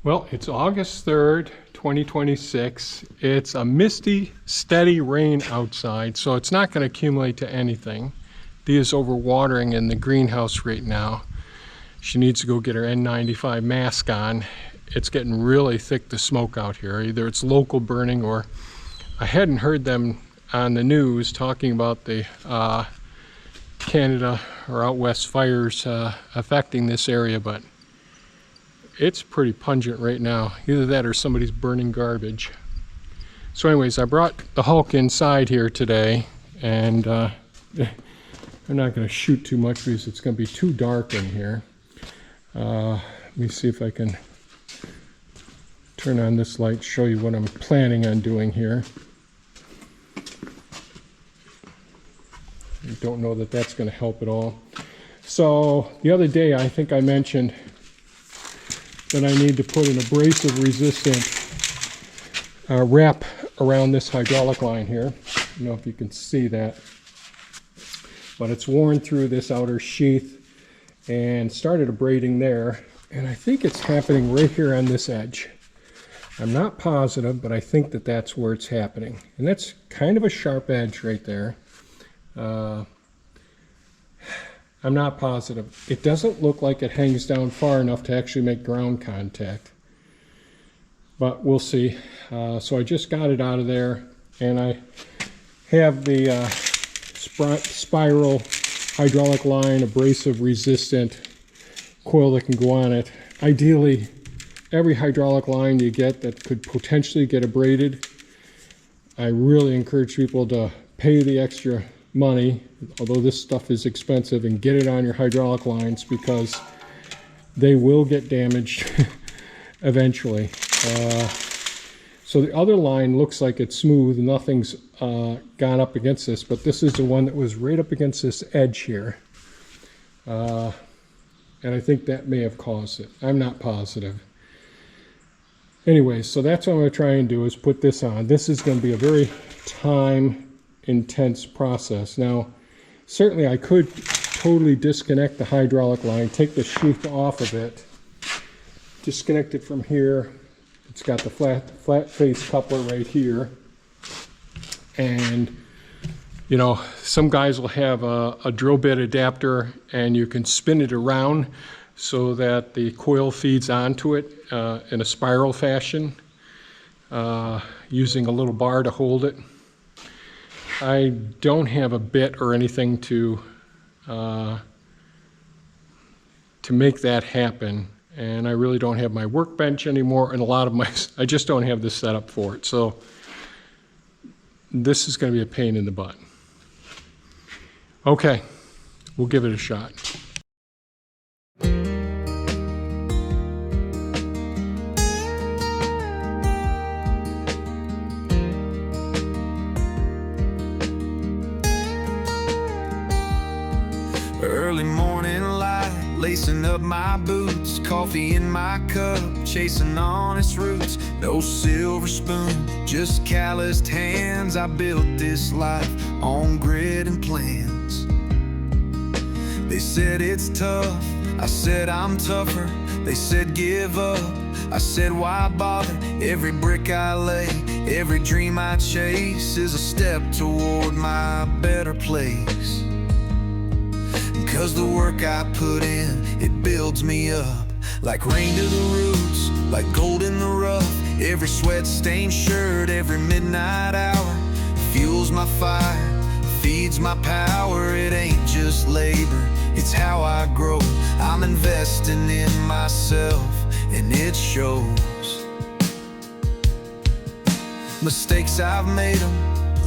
Well, it's August 3rd, 2026. It's a misty, steady rain outside, so it's not going to accumulate to anything. Dee is overwatering in the greenhouse right now. She needs to go get her N95 mask on. It's getting really thick, the smoke out here. Either it's local burning, or I hadn't heard them on the news talking about the Canada or out west fires affecting this area, but it's pretty pungent right now. Either that or somebody's burning garbage. So anyways, I brought the Hulk inside here today, and I'm not going to shoot too much because it's going to be too dark in here. Let me see if I can turn on this light, show you what I'm planning on doing here. I don't know that that's going to help at all. So the other day I think I mentioned that I need to put an abrasive-resistant wrap around this hydraulic line here. I don't know if you can see that, but it's worn through this outer sheath and started abrading there, and I think it's happening right here on this edge. I'm not positive, but I think that that's where it's happening, and that's kind of a sharp edge right there. I'm not positive. It doesn't look like it hangs down far enough to actually make ground contact, but we'll see. So I just got it out of there, and I have the spiral hydraulic line, abrasive resistant coil that can go on it. Ideally, every hydraulic line you get that could potentially get abraded, I really encourage people to pay the extra money, although this stuff is expensive, and get it on your hydraulic lines because they will get damaged eventually. So the other line looks like it's smooth, nothing's gone up against this, but this is the one that was right up against this edge here, and I think that may have caused it. I'm not positive. Anyway, so that's what I'm going to try and do, is put this on. This is going to be a very intense process. Now, certainly I could totally disconnect the hydraulic line, take the sheath off of it, disconnect it from here. It's got the flat face coupler right here, and you know, some guys will have a drill bit adapter, and you can spin it around so that the coil feeds onto it in a spiral fashion, using a little bar to hold it. I don't have a bit or anything to make that happen, and I really don't have my workbench anymore, and a lot of I just don't have the setup for it. So this is going to be a pain in the butt. Okay, we'll give it a shot. Early morning light, lacing up my boots, coffee in my cup, chasing honest roots. No silver spoon, just calloused hands. I built this life on grit and plans. They said it's tough, I said I'm tougher. They said give up, I said why bother. Every brick I lay, every dream I chase is a step toward my better place. 'Cause the work I put in, it builds me up. Like rain to the roots, like gold in the rough. Every sweat-stained shirt, every midnight hour fuels my fire, feeds my power. It ain't just labor, it's how I grow. I'm investing in myself, and it shows. Mistakes I've made them,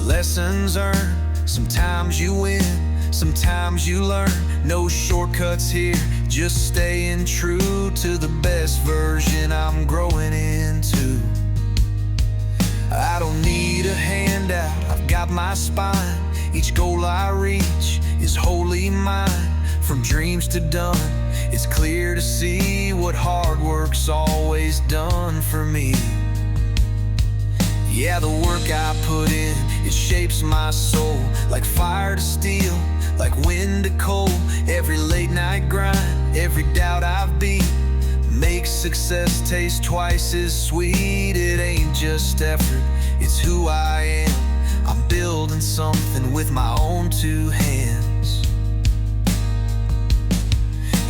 lessons earned. Sometimes you win, sometimes you learn. No shortcuts here, just staying true to the best version I'm growing into. I don't need a handout, I've got my spine. Each goal I reach is wholly mine. From dreams to done, it's clear to see what hard work's always done for me. Yeah, the work I put in, it shapes my soul. Like fire to steel, like wind to cold. Every late night grind, every doubt I've beat makes success tastes twice as sweet. It ain't just effort, it's who I am. I'm building something with my own two hands.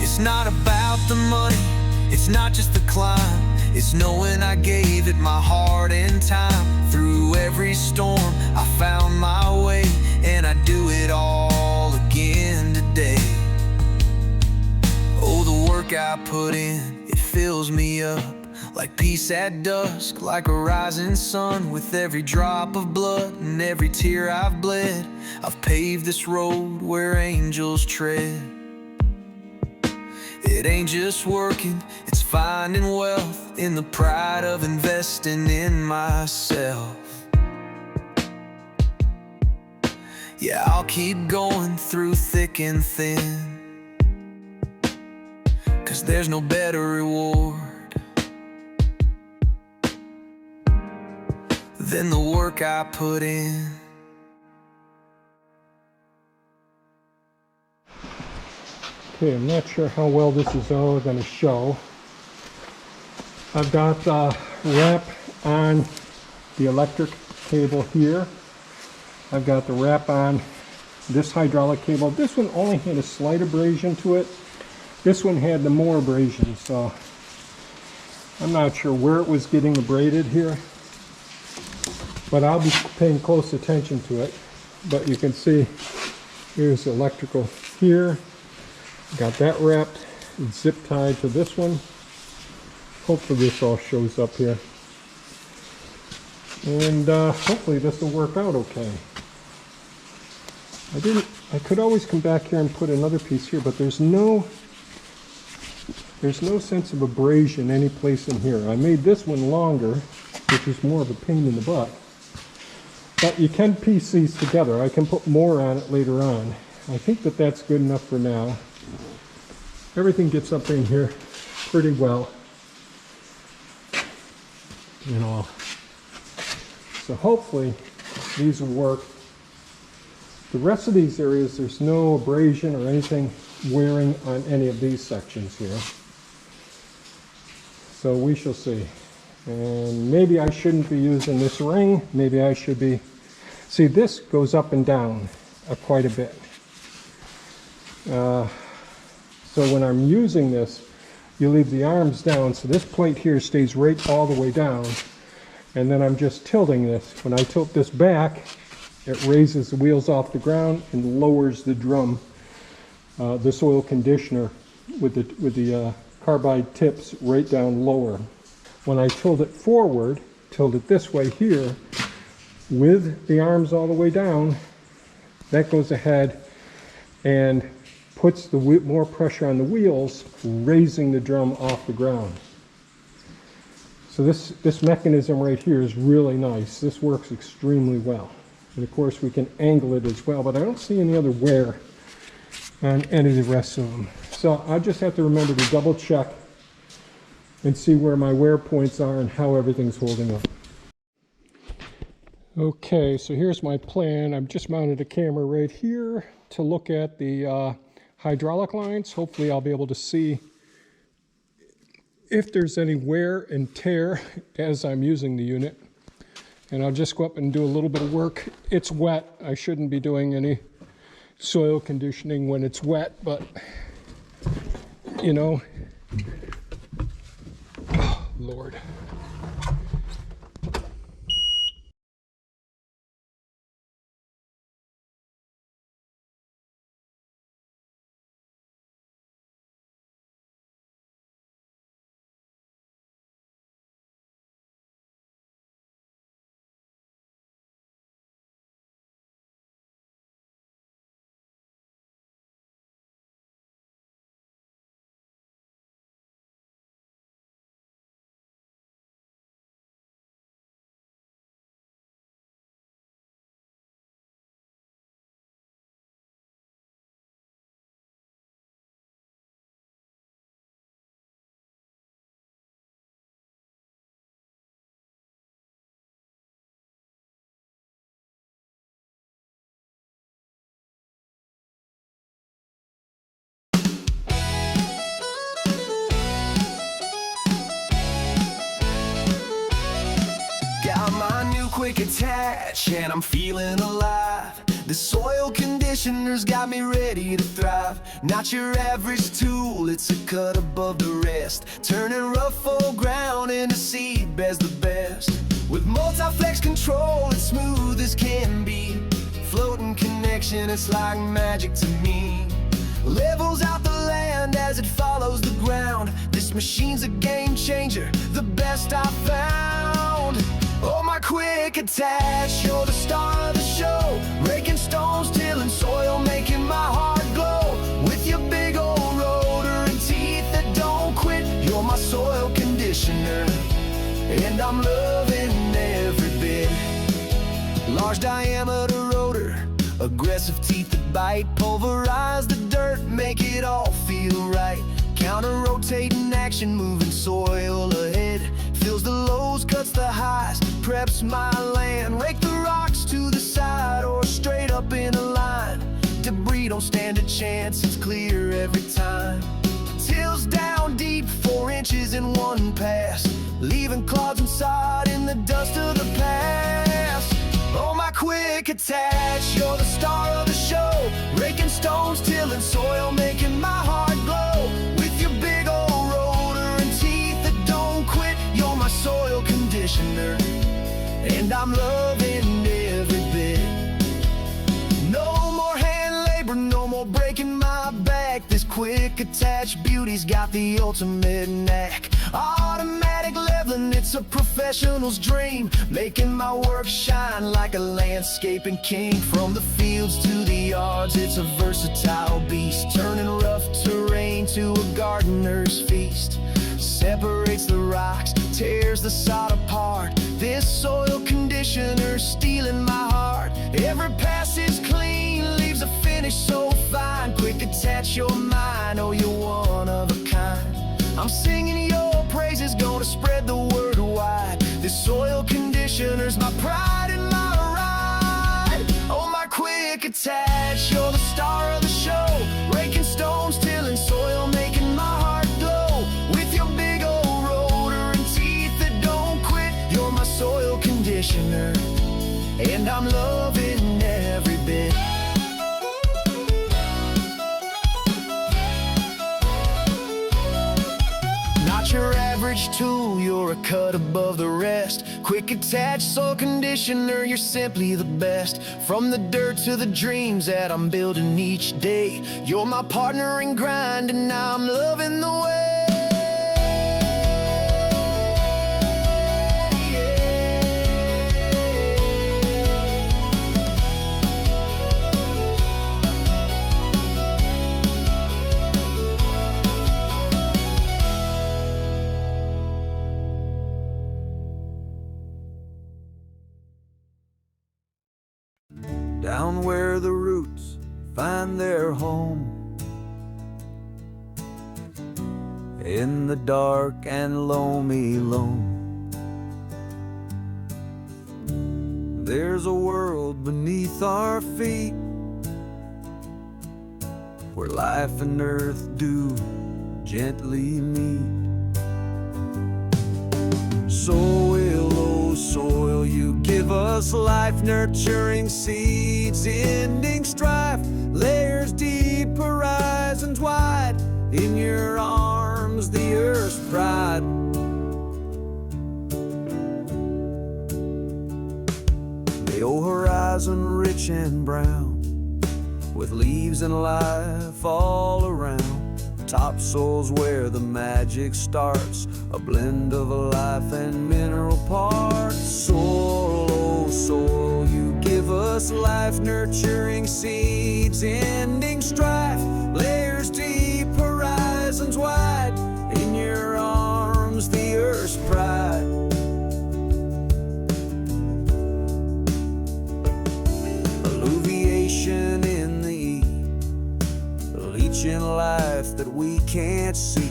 It's not about the money, it's not just the climb. It's knowing I gave it my heart and time. Through every storm, I found my way, and I do it all again today. Oh, the work I put in, it fills me up like peace at dusk, like a rising sun. With every drop of blood and every tear I've bled, I've paved this road where angels tread. It ain't just working, it's finding wealth in the pride of investing in myself. Yeah, I'll keep going through thick and thin, 'cause there's no better reward than the work I put in. Okay, I'm not sure how well this is all going to show. I've got the wrap on the electric cable here. I've got the wrap on this hydraulic cable. This one only had a slight abrasion to it. This one had the more abrasion, so I'm not sure where it was getting abraded here, but I'll be paying close attention to it. But you can see here's the electrical here. Got that wrapped, zip tied to this one. Hopefully this all shows up here. And hopefully this will work out okay. I could always come back here and put another piece here, but there's no sense of abrasion any place in here. I made this one longer, which is more of a pain in the butt. But you can piece these together. I can put more on it later on. I think that that's good enough for now. Everything gets up in here pretty well, you know. So hopefully these will work. The rest of these areas, there's no abrasion or anything wearing on any of these sections here. So we shall see. And maybe I shouldn't be using this ring. Maybe I should be. See, this goes up and down quite a bit. So when I'm using this, you leave the arms down, so this plate here stays right all the way down, and then I'm just tilting this. When I tilt this back, it raises the wheels off the ground and lowers the drum, the soil conditioner with the carbide tips right down lower. When I tilt it forward, tilt it this way here, with the arms all the way down, that goes ahead and puts the more pressure on the wheels, raising the drum off the ground. So this mechanism right here is really nice. This works extremely well. And of course we can angle it as well, but I don't see any other wear on any of the rest of them. So I just have to remember to double check and see where my wear points are and how everything's holding up. Okay, so here's my plan. I've just mounted a camera right here to look at the hydraulic lines. Hopefully I'll be able to see if there's any wear and tear as I'm using the unit. And I'll just go up and do a little bit of work. It's wet. I shouldn't be doing any soil conditioning when it's wet, but you know, oh, Lord. quick attach and I'm feeling alive. The soil conditioner's got me ready to thrive. Not your average tool, it's a cut above the rest, turning rough old ground into seed beds the best. With multi-flex control, it's smooth as can be. Floating connection, it's like magic to me. Levels out the land as it follows the ground. This machine's a game changer, the best I've found. Oh, my quick attach, you're the star of the show. Raking stones, tilling soil, making my heart glow. With your big old rotor and teeth that don't quit, you're my soil conditioner, and I'm loving every bit. Large diameter rotor, aggressive teeth that bite, pulverize the dirt, make it all feel right. Counter-rotating action, moving soil ahead, fills the lows, cuts the highs, preps my land. Rake the rocks to the side or straight up in a line. Debris don't stand a chance, it's clear every time. Tills down deep, 4 inches in one pass, leaving clods and sod in the dust of the past. Oh, my quick attach, you're the star of the show. Raking stones, tilling soil, making my heart glow. With your big old rotor and teeth that don't quit, you're my soil conditioner, and I'm loving every bit. No more hand labor, no more breaking my back. This quick attach beauty's got the ultimate knack. Automatic leveling, it's a professional's dream, making my work shine like a landscaping king. From the fields to the yards, it's a versatile beast, turning rough terrain to a gardener's feast. Separates the rocks, tears the sod apart. This soil conditioner's stealing my heart. Every pass is clean, leaves a finish so fine. Quick attach, you're mine, oh, you're one of a kind. I'm singing your praises, gonna spread the word wide. This soil conditioner's my pride and my ride. Oh, my quick attach, you're the star of the show. Raking stones, tilling soil, making my heart glow. With your big old rotor and teeth that don't quit, you're my soil conditioner, and I'm loving every bit. Not your average tool, you're a cut above the rest. Quick attach soil conditioner, you're simply the best. From the dirt to the dreams that I'm building each day, you're my partner in grind, and now I'm loving the way. Down where the roots find their home, in the dark and loamy loam, there's a world beneath our feet, where life and earth do gently meet. Soil, oh soil, you give us life, nurturing seeds, ending strife. Layers deep, horizons wide, in your arms the earth's pride. The old horizon rich and brown, with leaves and life all around. Topsoil's where the magic starts, a blend of life and mineral parts. Soil, oh soil, you give us life, nurturing seeds, ending strife. Layers deep, horizons wide, in your arms the earth's pride. Alluviation in the leeching life that we can't see.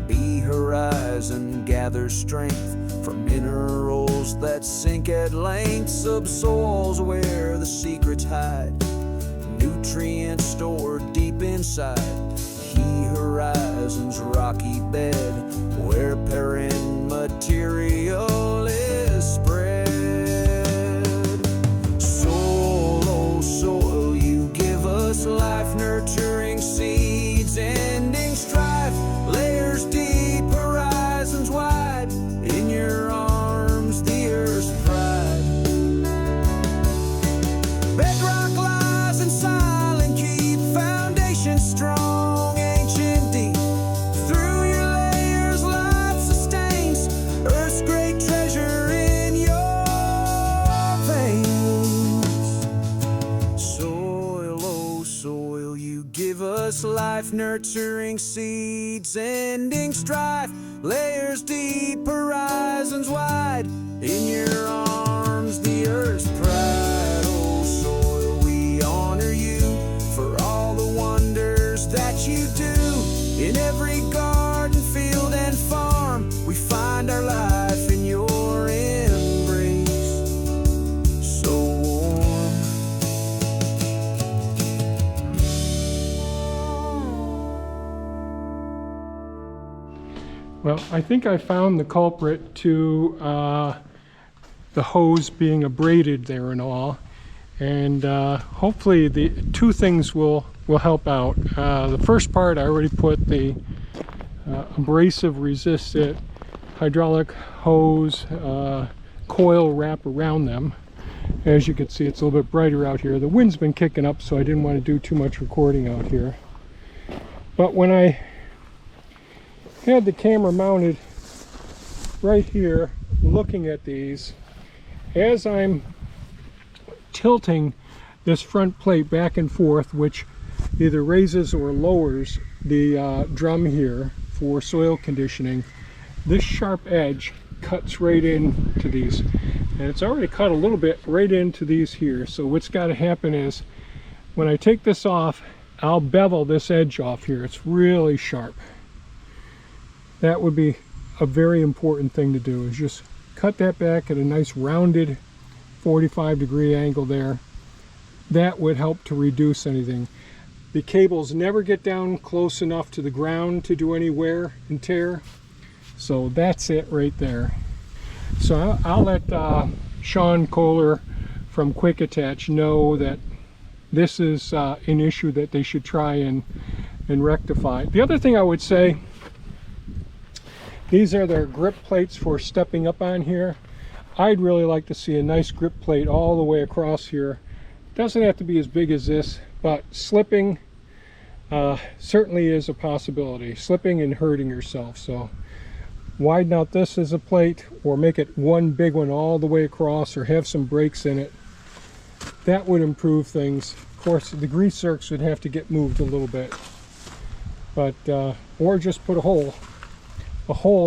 Be horizon gathers strength from minerals that sink at length. Subsoil's where the secrets hide, nutrients stored deep inside. He horizon's rocky bed, where parent material is spread. life, nurturing seeds, ending strife, layers deep, horizons wide. In your arms, the earth's pride. Oh, soil, we honor you for all the wonders that you do. In every garden, field, and farm, we find our life in your embrace, so warm. Well, I think I found the culprit to the hose being abraded there and all, and hopefully the two things will help out. The first part, I already put the abrasive-resistant hydraulic hose coil wrap around them. As you can see, it's a little bit brighter out here. The wind's been kicking up, so I didn't want to do too much recording out here. But when I had the camera mounted right here looking at these, as I'm tilting this front plate back and forth, which either raises or lowers the drum here for soil conditioning, this sharp edge cuts right into these, and it's already cut a little bit right into these here. So what's got to happen is when I take this off, I'll bevel this edge off here. It's really sharp. That would be a very important thing to do, is just cut that back at a nice rounded 45-degree angle there. That would help to reduce anything. The cables never get down close enough to the ground to do any wear and tear. So that's it right there. So I'll let Sean Kohler from Quick Attach know that this is an issue that they should try and rectify. The other thing I would say, these are their grip plates for stepping up on here. I'd really like to see a nice grip plate all the way across here. Doesn't have to be as big as this, but slipping certainly is a possibility. Slipping and hurting yourself. So widen out this as a plate, or make it one big one all the way across, or have some breaks in it. That would improve things. Of course, the grease zerks would have to get moved a little bit, but or just put a hole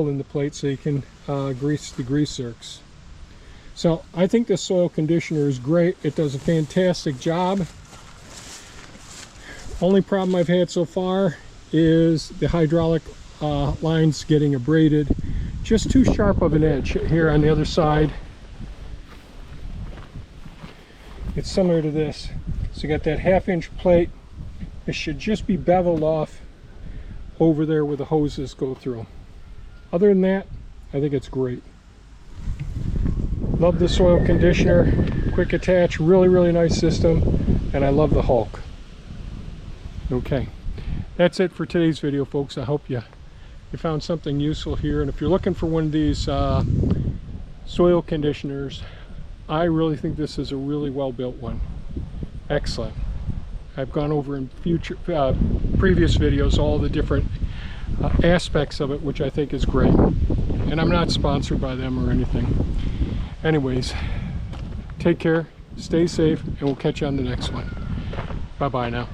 in the plate so you can grease the grease zerks. So I think this soil conditioner is great. It does a fantastic job. Only problem I've had so far is the hydraulic lines getting abraded. Just too sharp of an edge here on the other side. It's similar to this. So you got that 1/2-inch plate. It should just be beveled off over there where the hoses go through. Other than that, I think it's great. Love the soil conditioner, Quick Attach, really nice system, and I love the Hulk. Okay, that's it for today's video, folks. I hope you found something useful here, and if you're looking for one of these soil conditioners, I really think this is a really well built one. Excellent. I've gone over in previous videos all the different aspects of it, which I think is great, and I'm not sponsored by them or anything. Anyways, take care, stay safe, and we'll catch you on the next one. Bye bye now.